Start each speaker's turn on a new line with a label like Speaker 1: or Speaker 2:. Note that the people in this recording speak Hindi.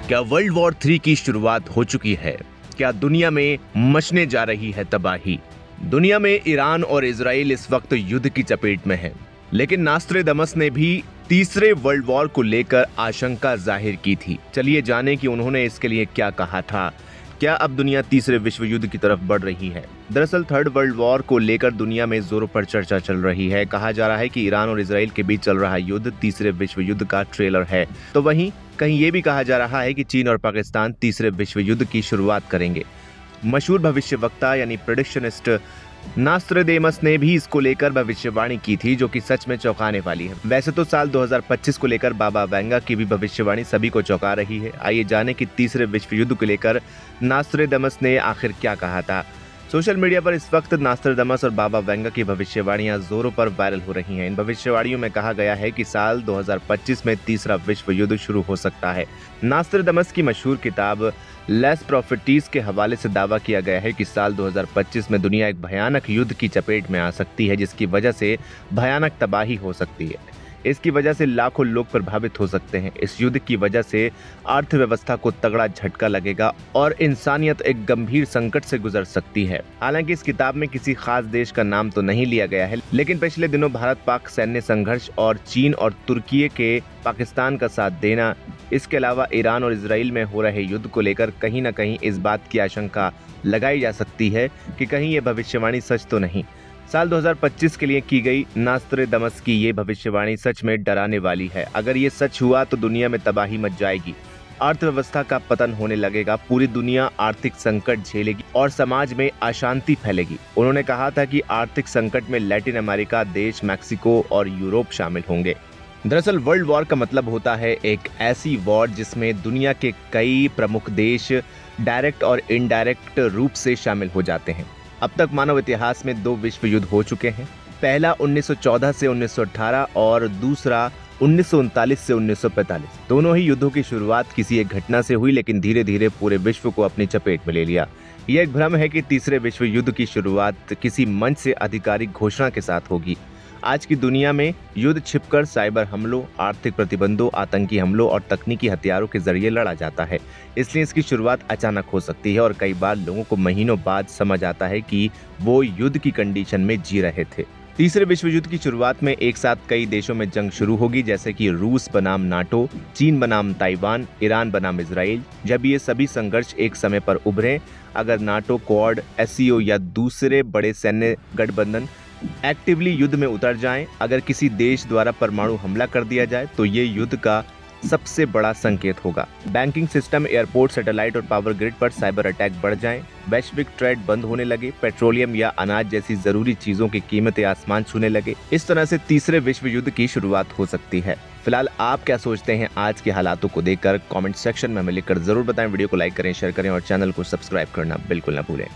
Speaker 1: क्या वर्ल्ड वॉर 3 की शुरुआत हो चुकी है? क्या दुनिया में मचने जा रही है तबाही? दुनिया में ईरान और इजराइल इस वक्त युद्ध की चपेट में है, लेकिन नास्त्रेदमस ने भी तीसरे वर्ल्ड वॉर को लेकर आशंका जाहिर की थी। चलिए जानें कि उन्होंने इसके लिए क्या कहा था। क्या अब दुनिया तीसरे विश्व युद्ध की तरफ बढ़ रही है? दरअसल थर्ड वर्ल्ड वॉर को लेकर दुनिया में जोरों पर चर्चा चल रही है। कहा जा रहा है कि ईरान और इजराइल के बीच चल रहा युद्ध तीसरे विश्व युद्ध का ट्रेलर है। तो वहीं कहीं ये भी कहा जा रहा है कि चीन और पाकिस्तान तीसरे विश्व युद्ध की शुरुआत करेंगे। मशहूर भविष्यवक्ता यानी प्रेडिक्शनिस्ट नास्त्रेदेमस ने भी इसको लेकर भविष्यवाणी की थी, जो कि सच में चौंकाने वाली है। वैसे तो साल 2025 को लेकर बाबा वेंगा की भी भविष्यवाणी सभी को चौंका रही है। आइए जानें कि तीसरे विश्व युद्ध को लेकर नास्त्रेदमस ने आखिर क्या कहा था। सोशल मीडिया पर इस वक्त नास्त्रेदमस और बाबा वेंगा की भविष्यवाणियां जोरों पर वायरल हो रही हैं। इन भविष्यवाणियों में कहा गया है कि साल 2025 में तीसरा विश्व युद्ध शुरू हो सकता है। नास्त्रेदमस की मशहूर किताब लेस प्रॉफिटीज के हवाले से दावा किया गया है कि साल 2025 में दुनिया एक भयानक युद्ध की चपेट में आ सकती है, जिसकी वजह से भयानक तबाही हो सकती है। इसकी वजह से लाखों लोग प्रभावित हो सकते हैं। इस युद्ध की वजह से अर्थव्यवस्था को तगड़ा झटका लगेगा और इंसानियत एक गंभीर संकट से गुजर सकती है। हालांकि इस किताब में किसी खास देश का नाम तो नहीं लिया गया है, लेकिन पिछले दिनों भारत पाक सैन्य संघर्ष और चीन और तुर्की के पाकिस्तान का साथ देना, इसके अलावा ईरान और इजराइल में हो रहे युद्ध को लेकर कहीं न कहीं इस बात की आशंका लगाई जा सकती है कि कहीं ये भविष्यवाणी सच तो नहीं। साल 2025 के लिए की गई नास्त्रेदमस की ये भविष्यवाणी सच में डराने वाली है। अगर ये सच हुआ तो दुनिया में तबाही मच जाएगी, अर्थव्यवस्था का पतन होने लगेगा, पूरी दुनिया आर्थिक संकट झेलेगी और समाज में अशांति फैलेगी। उन्होंने कहा था कि आर्थिक संकट में लैटिन अमेरिका देश, मैक्सिको और यूरोप शामिल होंगे। दरअसल वर्ल्ड वॉर का मतलब होता है एक ऐसी वॉर जिसमें दुनिया के कई प्रमुख देश डायरेक्ट और इनडायरेक्ट रूप से शामिल हो जाते हैं। अब तक मानव इतिहास में 2 विश्व युद्ध हो चुके हैं। पहला 1914 से 1918 और दूसरा 1939 से 1945। दोनों ही युद्धों की शुरुआत किसी एक घटना से हुई, लेकिन धीरे धीरे पूरे विश्व को अपनी चपेट में ले लिया। यह एक भ्रम है कि तीसरे विश्व युद्ध की शुरुआत किसी मंच से आधिकारिक घोषणा के साथ होगी। आज की दुनिया में युद्ध छिपकर साइबर हमलों, आर्थिक प्रतिबंधों, आतंकी हमलों और तकनीकी हथियारों के जरिए लड़ा जाता है। इसलिए इसकी शुरुआत अचानक हो सकती है और कई बार लोगों को महीनों बाद समझ आता है कि वो युद्ध की कंडीशन में जी रहे थे। तीसरे विश्व युद्ध की शुरुआत में एक साथ कई देशों में जंग शुरू होगी, जैसे कि रूस बनाम नाटो, चीन बनाम ताइवान, ईरान बनाम इजराइल। जब ये सभी संघर्ष एक समय पर उभरे, अगर नाटो, क्वाड, एससीओ या दूसरे बड़े सैन्य गठबंधन एक्टिवली युद्ध में उतर जाएं, अगर किसी देश द्वारा परमाणु हमला कर दिया जाए, तो ये युद्ध का सबसे बड़ा संकेत होगा। बैंकिंग सिस्टम, एयरपोर्ट, सैटेलाइट और पावर ग्रिड पर साइबर अटैक बढ़ जाएं, वैश्विक ट्रेड बंद होने लगे, पेट्रोलियम या अनाज जैसी जरूरी चीजों की कीमतें आसमान छूने लगे। इस तरह से तीसरे विश्व युद्ध की शुरुआत हो सकती है। फिलहाल आप क्या सोचते हैं आज के हालातों को देखकर? कमेंट सेक्शन में हमें लिखकर जरूर बताएं। वीडियो को लाइक करें, शेयर करें और चैनल को सब्सक्राइब करना बिल्कुल ना भूलें।